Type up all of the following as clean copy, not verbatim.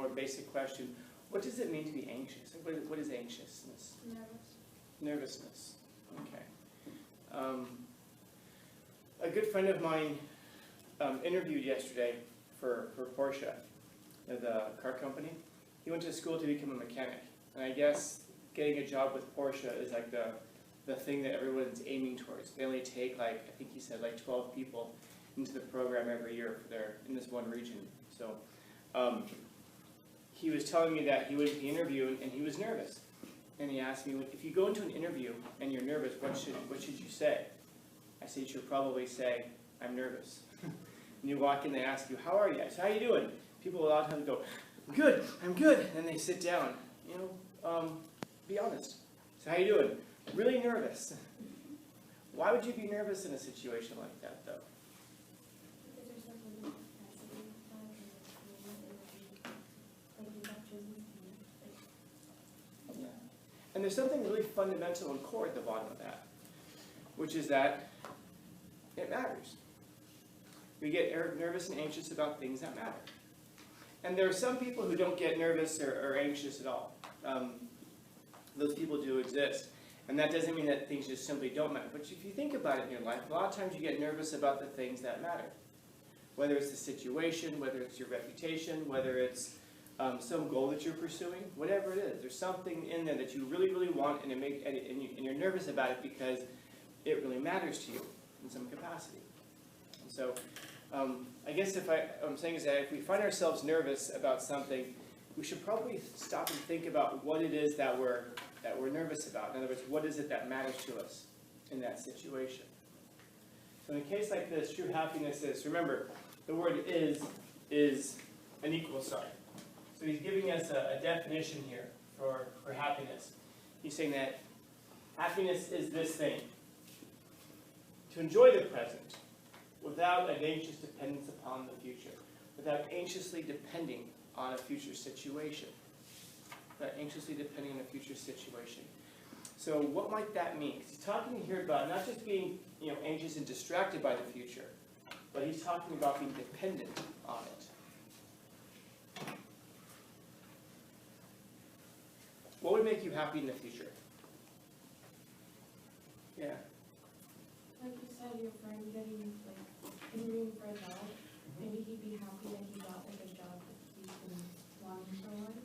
more basic question. What does it mean to be anxious? What is anxiousness? Nervousness. Okay. A good friend of mine interviewed yesterday for Porsche, the car company. He went to school to become a mechanic. And I guess getting a job with Porsche is like the thing that everyone's aiming towards. They only take, like, I think he said, like 12 people into the program every year in this one region. So he was telling me that he went to the interview and he was nervous. And he asked me, if you go into an interview and you're nervous, what should you say? I said, you should probably say, I'm nervous. And you walk in, they ask you, how are you? I said, how are you doing? People a lot of times go, good, I'm good. And then they sit down. Be honest. So how you doing? Really nervous. Why would you be nervous in a situation like that, though? Because there's something Yeah. And there's something really fundamental and core at the bottom of that, which is that it matters. We get nervous and anxious about things that matter. And there are some people who don't get nervous or anxious at all. Those people do exist. And that doesn't mean that things just simply don't matter. But if you think about it in your life, a lot of times you get nervous about the things that matter. Whether it's the situation, whether it's your reputation, whether it's some goal that you're pursuing, whatever it is. There's something in there that you really, really want, and you're nervous about it because it really matters to you in some capacity. And so I guess what I'm saying is that if we find ourselves nervous about something, we should probably stop and think about what it is that we're nervous about. In other words, what is it that matters to us in that situation? So in a case like this, true happiness is, remember, the word is an equal sign. So he's giving us a definition here for happiness. He's saying that happiness is this thing: to enjoy the present without an anxious dependence upon the future, without anxiously depending on a future situation. Without anxiously depending on a future situation. So what might that mean? 'Cause he's talking here about not just being anxious and distracted by the future, but he's talking about being dependent on it. What would make you happy in the future? Yeah. Like you said, your friend getting interviewing for a job, maybe he'd be happy that he got a job that he's been wanting for a while.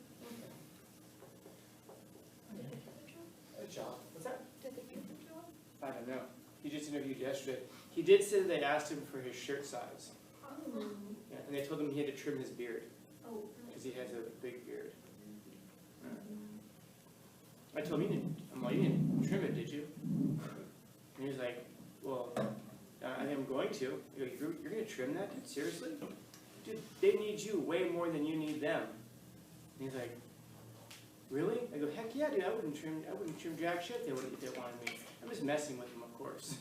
A job. What's that? Did they get the job? I don't know. He just interviewed yesterday. He did say that they asked him for his shirt size. Oh. Yeah, and they told him he had to trim his beard Oh. because he has a big beard. I told him, you didn't trim it, did you? And he was like, well, I am going to. You're going to trim that? Dude, seriously? Dude, they need you way more than you need them. And he's like, really? I go, heck yeah, dude, I wouldn't trim jack shit if they wanted me. I'm just messing with him, of course.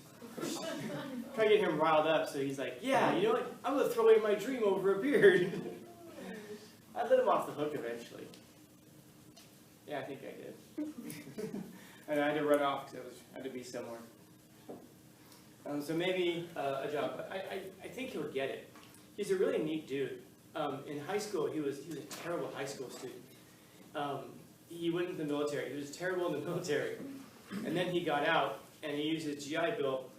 Trying to get him riled up, so he's like, yeah, you know what? I'm going to throw away my dream over a beard. I let him off the hook eventually. Yeah, I think I did. And I had to run off because I had to be somewhere. So maybe a job. But I think he'll get it. He's a really neat dude. In high school, he was a terrible high school student. He went into the military. He was terrible in the military. And then he got out, and he used his GI Bill.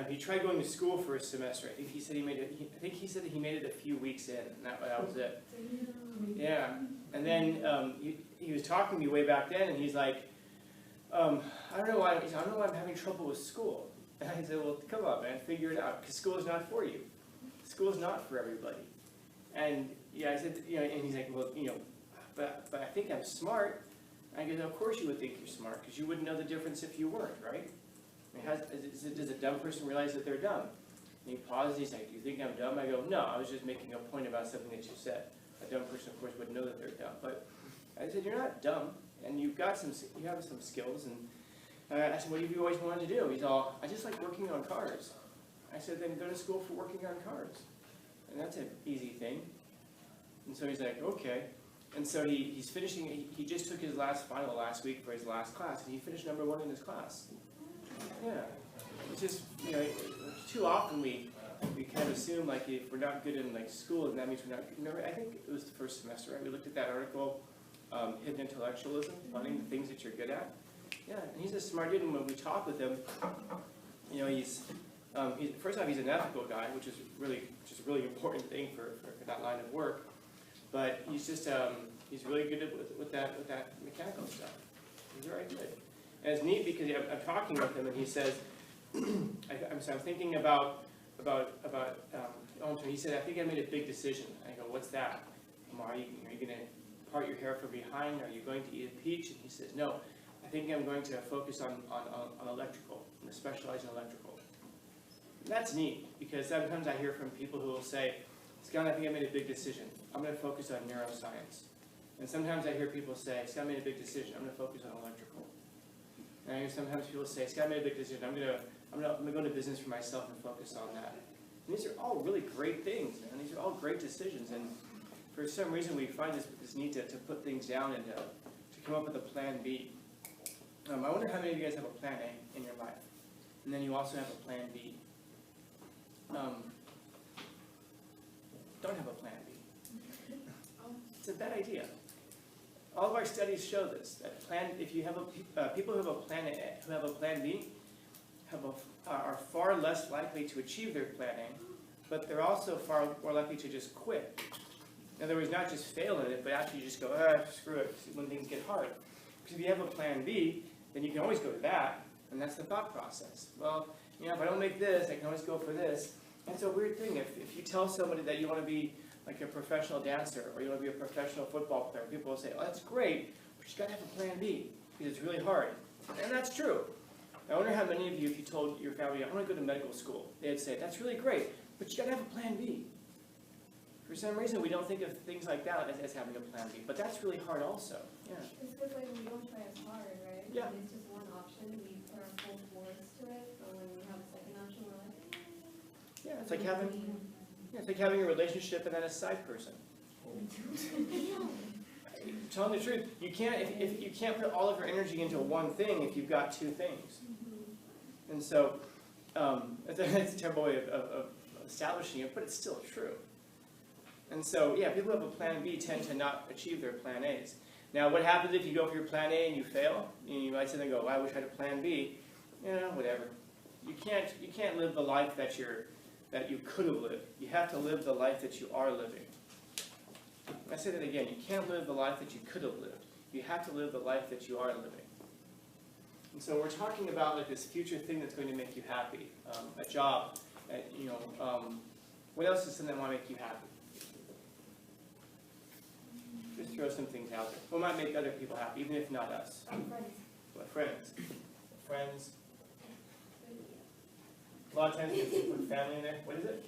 He tried going to school for a semester. I think he said he made it a few weeks in, and that was it. Yeah. And then he was talking to me way back then, and he's like, I don't know why I'm having trouble with school. And I said, well, come on, man, figure it out, because school is not for you. School is not for everybody. And yeah, I said, and he's like, well, but I think I'm smart. And I go, of course you would think you're smart, because you wouldn't know the difference if you weren't, right? I mean, does a dumb person realize that they're dumb? And he pauses, he's like, do you think I'm dumb? I go, no, I was just making a point about something that you said. A dumb person, of course, wouldn't know that they're dumb. But I said, you're not dumb, and you have some skills. And I said, what have you always wanted to do? He's all, I just like working on cars. I said, then go to school for working on cars. And that's an easy thing. And so he's like, okay. And so he's finishing, he just took his final last week for his last class, and he finished #1 in his class. Yeah. It's just, too often we we kind of assume like if we're not good in like school, then that means we're not. Remember, I think it was the first semester, right? We looked at that article, hidden intellectualism, finding the things that you're good at. Yeah, and he's a smart dude. And when we talk with him, you know, he's first off, he's an ethical guy, which is really just a really important thing for that line of work. But he's just he's really good at with that mechanical stuff. He's very good. And it's neat because I'm talking with him, and he says, I'm thinking about he said, I think I made a big decision. I go, what's that? Are you going to part your hair from behind? Are you going to eat a peach? And he says, no, I think I'm going to focus on electrical. I'm going to specialize in electrical. And that's neat, because sometimes I hear from people who will say, Scott, I think I made a big decision. I'm going to focus on neuroscience. And sometimes I hear people say, Scott, I made a big decision. I'm going to focus on electrical. And I hear sometimes people say, Scott, I made a big decision. I'm going to go into business for myself and focus on that. And these are all really great things, man. These are all great decisions. And for some reason, we find this need to put things down and to come up with a plan B. I wonder how many of you guys have a plan A in your life. And then you also have a plan B. Don't have a plan B. It's a bad idea. All of our studies show this. That if you have people who have a plan A, who have a plan B, are far less likely to achieve their plan A, but they're also far more likely to just quit. In other words, not just fail in it, but actually just go, screw it, when things get hard. Because if you have a plan B, then you can always go to that, and that's the thought process. Well, you know, if I don't make this, I can always go for this. And it's a weird thing. If you tell somebody that you want to be like a professional dancer, or you want to be a professional football player, people will say, oh, that's great, but you got to have a plan B, because it's really hard. And that's true. I wonder how many of you, if you told your family, I want to go to medical school, they'd say, that's really great, but you got to have a plan B. For some reason, we don't think of things like that as having a plan B, but that's really hard also. Yeah. It's because like we don't try as hard, right? Yeah. When it's just one option, we put our full force to it, but when we have a second option, we're like, Yeah, it's like having a relationship and then a side person. Telling the truth, you can't if you can't put all of your energy into one thing if you've got two things. And so it's a terrible way of establishing it, but it's still true. And so, yeah, people who have a plan B tend to not achieve their plan A's. Now, what happens if you go for your plan A and you fail? You might sit there and go, well, I wish I had a plan B. You know, whatever. You can't live the life that you could have lived. You have to live the life that you are living. I say that again. You can't live the life that you could have lived. You have to live the life that you are living. And so we're talking about like this future thing that's going to make you happy, a job. What else is something that might make you happy? Just throw some things out there. What might make other people happy, even if not us? friends. What, friends? Friends. A lot of times you put family in there. What is it?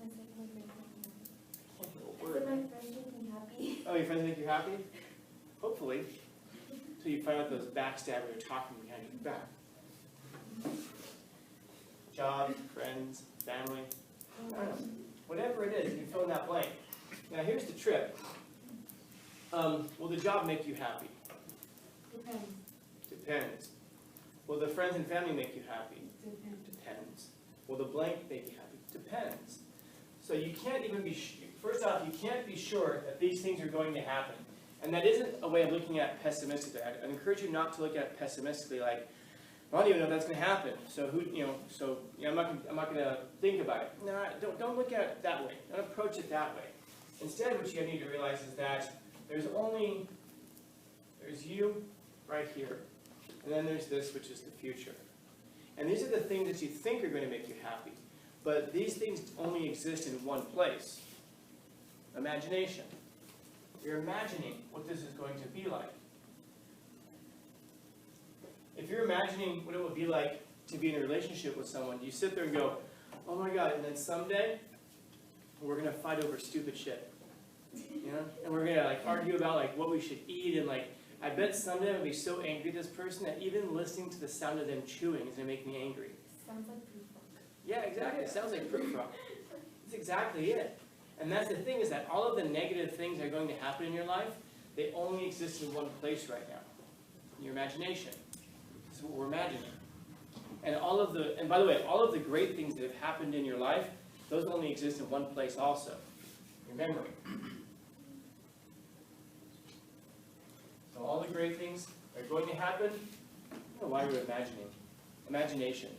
My friends make me happy. Oh, your friends make you happy? Hopefully. Until you find out those backstabbers are talking behind your back. Job, friends, family. I don't know. Whatever it is, you fill in that blank. Now here's the trick. Will the job make you happy? Depends. Depends. Will the friends and family make you happy? Depends. Depends. Will the blank make you happy? Depends. So you can't even be, first off, you can't be sure that these things are going to happen. And that isn't a way of looking at it pessimistically. I encourage you not to look at it pessimistically like, well, I don't even know if that's going to happen. So I'm not going to think about it. No, don't look at it that way. Don't approach it that way. Instead, what you need to realize is that there's you right here, and then there's this, which is the future. And these are the things that you think are going to make you happy. But these things only exist in one place. Imagination. You're imagining what this is going to be like. If you're imagining what it would be like to be in a relationship with someone, you sit there and go, oh my God, and then someday, we're going to fight over stupid shit. You know? And we're going to argue about what we should eat, and I bet someday I'm going to be so angry at this person that even listening to the sound of them chewing is going to make me angry. Sounds like proof rock. Yeah, exactly. It sounds like proof rock. That's exactly it. And that's the thing, is that all of the negative things that are going to happen in your life, they only exist in one place right now. Your imagination. This is what we're imagining. And and by the way, all of the great things that have happened in your life, those only exist in one place also, your memory. So all the great things are going to happen. I don't know why you're imagining. Imagination.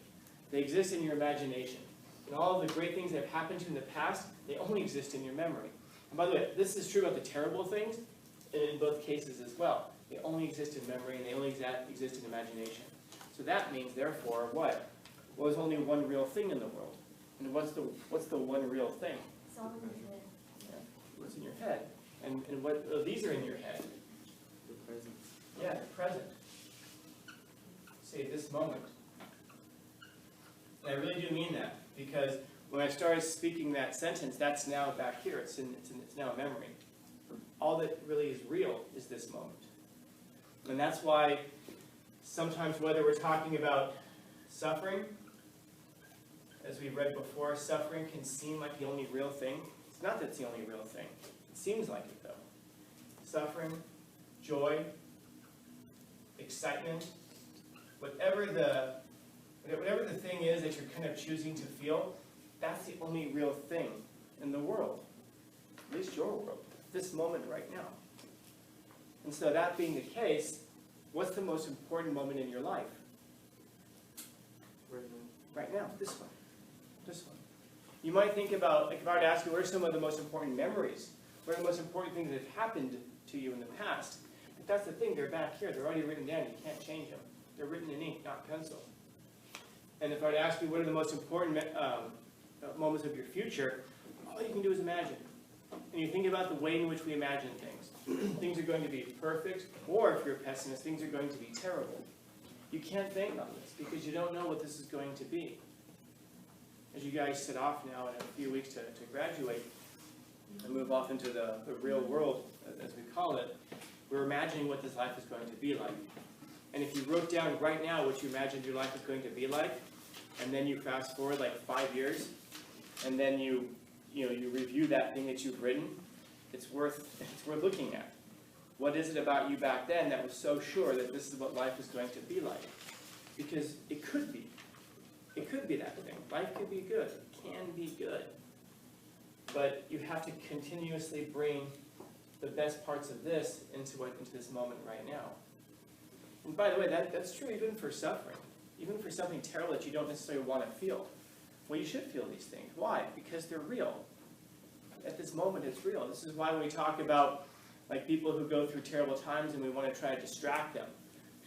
They exist in your imagination. And all of the great things that have happened to you in the past, they only exist in your memory. And by the way, this is true about the terrible things in both cases as well. They only exist in memory, and they only exist in imagination. So that means, therefore, what? Well, there's only one real thing in the world. And what's the one real thing? It's all in your head. Yeah. What's in your head? And what? Oh, these are in your head. The present. Yeah, the present. Say this moment. And I really do mean that, because when I started speaking that sentence, that's now back here. It's now a memory. All that really is real is this moment. And that's why sometimes, whether we're talking about suffering, as we read before, suffering can seem like the only real thing. It's not that it's the only real thing. It seems like it, though. Suffering, joy, excitement, whatever the thing is that you're kind of choosing to feel, that's the only real thing in the world. At least your world. This moment right now. And so that being the case, what's the most important moment in your life? Right now, this one. This one. You might think about, like if I were to ask you, what are some of the most important memories? What are the most important things that have happened to you in the past? But that's the thing, they're back here. They're already written down. You can't change them. They're written in ink, not pencil. And if I were to ask you, what are the most important moments of your future? All you can do is imagine. And you think about the way in which we imagine things. Things are going to be perfect, or if you're a pessimist, things are going to be terrible. You can't think on this because you don't know what this is going to be. As you guys set off now in a few weeks to graduate and move off into the real world, as we call it, we're imagining what this life is going to be like. And if you wrote down right now what you imagined your life is going to be like, and then you fast forward like 5 years, and then you review that thing that you've written, it's worth looking at. What is it about you back then that was so sure that this is what life is going to be like? Because it could be. It could be that thing. Life could be good. It can be good. But you have to continuously bring the best parts of this into this moment right now. And by the way, that's true even for suffering. Even for something terrible that you don't necessarily want to feel. Well, you should feel these things. Why? Because they're real. At this moment, it's real. This is why when we talk about like people who go through terrible times and we want to try to distract them.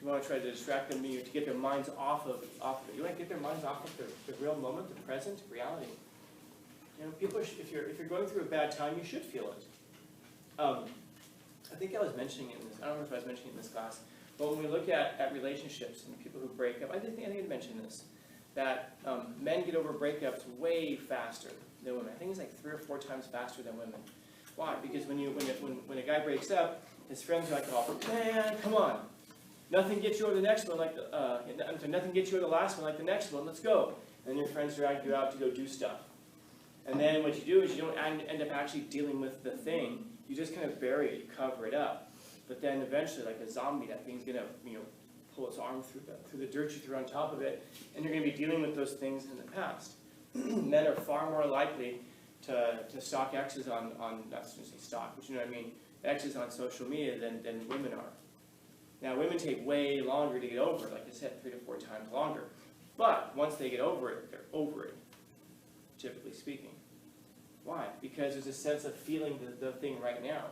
We want to try to distract them to get their minds off of it. You want to get their minds off of the real moment, the present, reality. You know, people, if you're going through a bad time, you should feel it. I think I was mentioning it in this. I don't know if I was mentioning it in this class. But when we look at relationships and people who break up, I think I mentioned this, that men get over breakups way faster than women. I think it's like 3 or 4 times faster than women. Why? Because when a guy breaks up, his friends are like, "Oh man, come on, nothing gets you over the next one like nothing gets you over the last one like the next one. Let's go." And then your friends drag you out to go do stuff. And then what you do is you don't end up actually dealing with the thing. You just kind of bury it, you cover it up. But then eventually, like a zombie, that thing's gonna pull its arm through the dirt you threw on top of it, and you're gonna be dealing with those things in the past. Men are far more likely to stalk exes on not to say stalk, but you know what I mean, exes on social media than women are. Now, women take way longer to get over it, like I said, 3 to 4 times longer. But once they get over it, they're over it, typically speaking. Why? Because there's a sense of feeling the thing right now.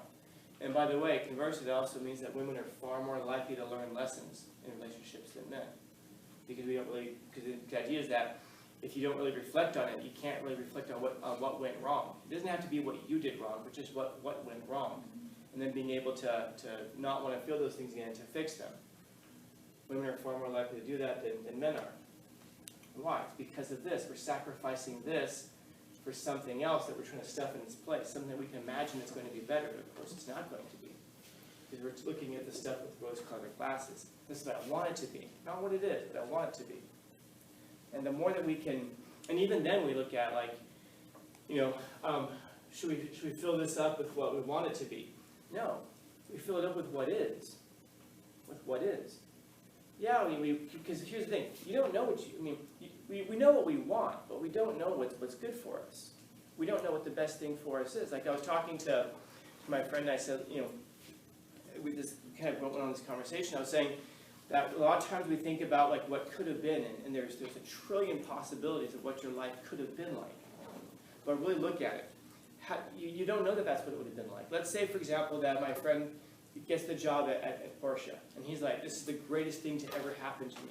And by the way, conversely, that also means that women are far more likely to learn lessons in relationships than men. Because the idea is that if you don't really reflect on it, you can't really reflect on what went wrong. It doesn't have to be what you did wrong, but just what went wrong. And then being able to not want to feel those things again and to fix them. Women are far more likely to do that than men are. Why? It's because of this. We're sacrificing this for something else that we're trying to stuff in its place, something that we can imagine it's going to be better, but of course it's not going to be. Because we're looking at the stuff with rose-colored glasses. This is what I want it to be. Not what it is, but I want it to be. And the more that we can, and even then we look at like, should we fill this up with what we want it to be? No. We fill it up with what is. With what is. Yeah, because here's the thing, you don't know what we know what we want, but we don't know what's good for us. We don't know what the best thing for us is. Like I was talking to my friend, and I said, we just kind of went on this conversation. I was saying that a lot of times we think about like what could have been, and there's a trillion possibilities of what your life could have been like. But really look at it. You don't know that that's what it would have been like. Let's say, for example, that my friend gets the job at Porsche, and he's like, this is the greatest thing to ever happen to me.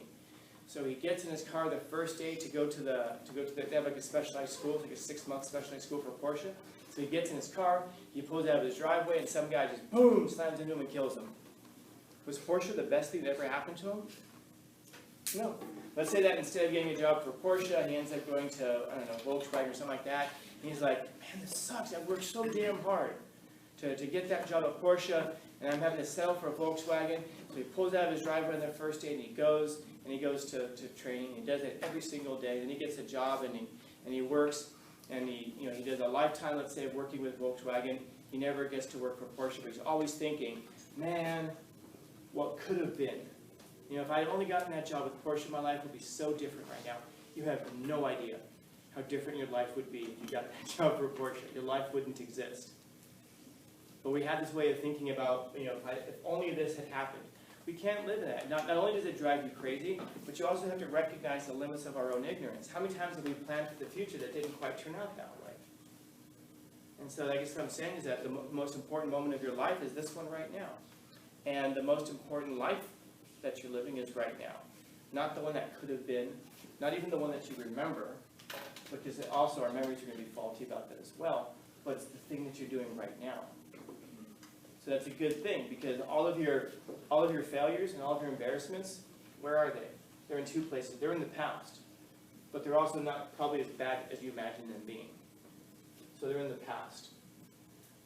So he gets in his car the first day to go to they have like a specialized school, like a 6-month specialized school for Porsche. So he gets in his car, he pulls out of his driveway, and some guy just boom slams into him and kills him. Was Porsche the best thing that ever happened to him? No. Let's say that instead of getting a job for Porsche, he ends up going to, I don't know, Volkswagen or something like that. And he's like, man, this sucks. I worked so damn hard to get that job at Porsche, and I'm having to settle for a Volkswagen. So he pulls out of his driveway on the first day, and he goes to training. He does it every single day. Then he gets a job, and he works, and he does a lifetime, let's say, of working with Volkswagen. He never gets to work for Porsche, but he's always thinking, man, what could have been? If I had only gotten that job with Porsche, my life would be so different right now. You have no idea how different your life would be if you got that job for Porsche. Your life wouldn't exist. But we have this way of thinking about, if only this had happened. We can't live in that. Not only does it drive you crazy, but you also have to recognize the limits of our own ignorance. How many times have we planned for the future that didn't quite turn out that way? And so I guess what I'm saying is that the most important moment of your life is this one right now. And the most important life that you're living is right now. Not the one that could have been, not even the one that you remember, because also our memories are going to be faulty about that as well, but it's the thing that you're doing right now. So that's a good thing, because all of your failures and all of your embarrassments, where are they? They're in two places. They're in the past, but they're also not probably as bad as you imagine them being. So they're in the past.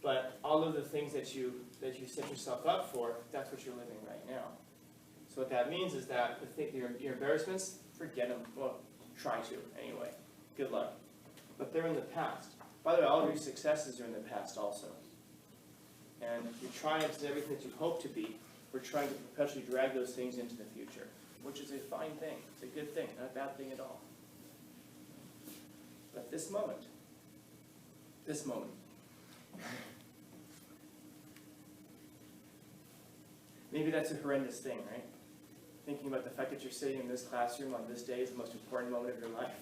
But all of the things that you set yourself up for, that's what you're living right now. So what that means is that your embarrassments, forget them. Well, try to anyway. Good luck. But they're in the past. By the way, all of your successes are in the past also. And your triumphs and everything that you hope to be, we're trying to perpetually drag those things into the future, which is a fine thing. It's a good thing, not a bad thing at all. But this moment, maybe that's a horrendous thing, right? Thinking about the fact that you're sitting in this classroom on this day is the most important moment of your life.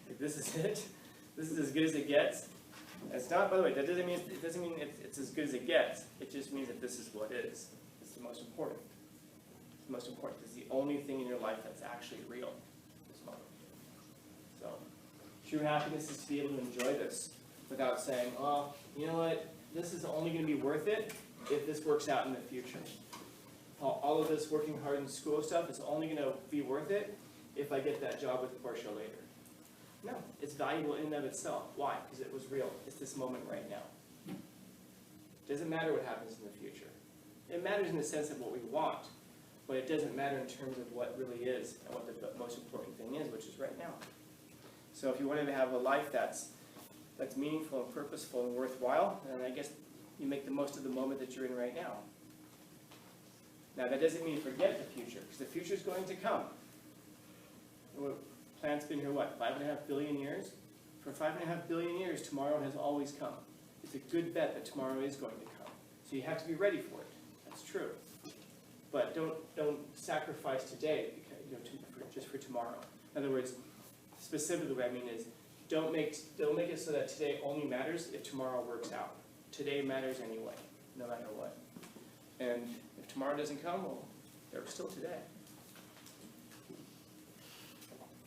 If this is it, this is as good as it gets. It's not, by the way, that doesn't mean it's as good as it gets. It just means that this is what it is. It's the most important. It's the most important. It's the only thing in your life that's actually real. This moment. So, true happiness is to be able to enjoy this without saying, oh, you know what, this is only going to be worth it if this works out in the future. All of this working hard in school stuff is only going to be worth it if I get that job with Porsche later. No, it's valuable in and of itself. Why? Because it was real. It's this moment right now. It doesn't matter what happens in the future. It matters in the sense of what we want, but it doesn't matter in terms of what really is and what the most important thing is, which is right now. So if you wanted to have a life that's meaningful and purposeful and worthwhile, then I guess you make the most of the moment that you're in right now. Now, that doesn't mean forget the future, because the future is going to come. Planet's been here, what, 5.5 billion years? For 5.5 billion years, tomorrow has always come. It's a good bet that tomorrow is going to come. So you have to be ready for it. That's true. But don't sacrifice today just for tomorrow. In other words, specifically what I mean is, don't make it so that today only matters if tomorrow works out. Today matters anyway, no matter what. And if tomorrow doesn't come, well, there's still today.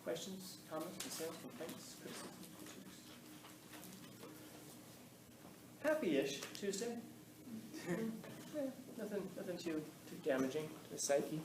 Questions, comments, concerns, complaints, criticisms, critiques? Happy-ish Tuesday. Yeah, nothing too damaging to the psyche.